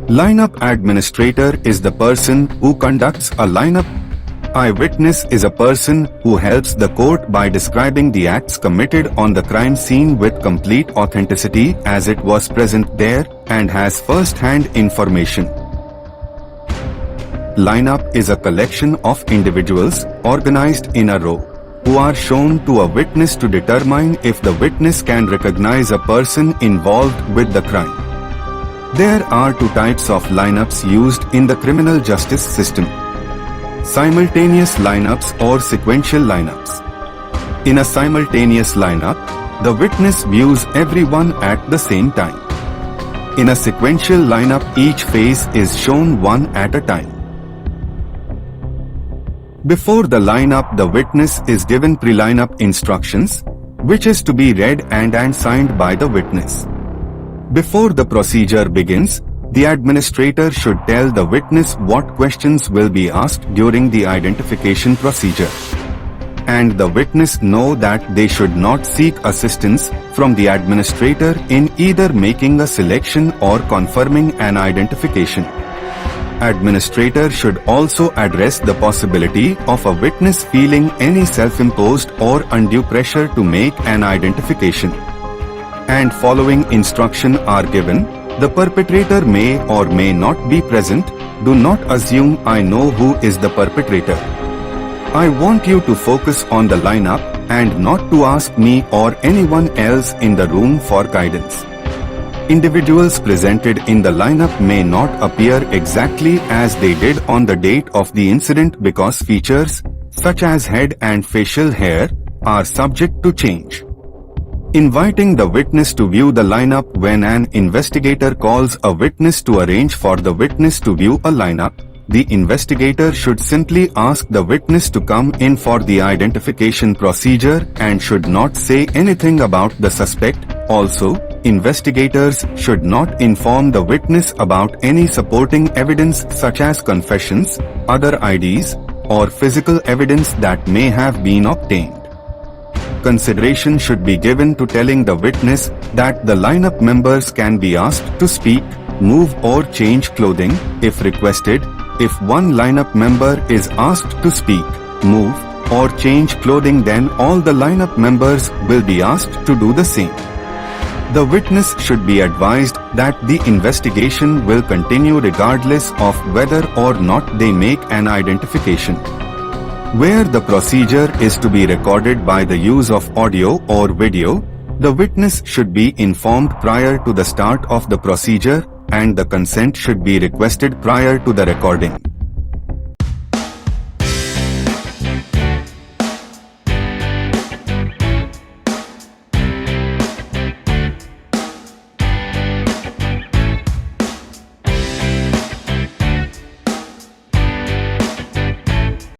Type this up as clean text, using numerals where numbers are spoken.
Lineup administrator is the person who conducts a lineup. Eyewitness is a person who helps the court by describing the acts committed on the crime scene with complete authenticity as it was present there and has first-hand information. Lineup is a collection of individuals organized in a row who are shown to a witness to determine if the witness can recognize a person involved with the crime. There are two types of lineups used in the criminal justice system: simultaneous lineups or sequential lineups. In a simultaneous lineup, the witness views everyone at the same time. In a sequential lineup, each face is shown one at a time. Before the lineup, the witness is given pre-lineup instructions, which is to be read and signed by the witness. Before the procedure begins, the administrator should tell the witness what questions will be asked during the identification procedure. And the witness know that they should not seek assistance from the administrator in either making a selection or confirming an identification. Administrator should also address the possibility of a witness feeling any self-imposed or undue pressure to make an identification. And following instruction are given: the perpetrator may or may not be present. Do not assume I know who is the perpetrator. I want you to focus on the lineup and not to ask me or anyone else in the room for guidance. Individuals presented in the lineup may not appear exactly as they did on the date of the incident because features, such as head and facial hair, are subject to change. Inviting the witness to view the lineup: when an investigator calls a witness to arrange for the witness to view a lineup, the investigator should simply ask the witness to come in for the identification procedure and should not say anything about the suspect. Also, investigators should not inform the witness about any supporting evidence such as confessions, other IDs, or physical evidence that may have been obtained. Consideration should be given to telling the witness that the lineup members can be asked to speak, move or change clothing if requested. If one lineup member is asked to speak, move or change clothing, then all the lineup members will be asked to do the same. The witness should be advised that the investigation will continue regardless of whether or not they make an identification. Where the procedure is to be recorded by the use of audio or video, the witness should be informed prior to the start of the procedure and the consent should be requested prior to the recording.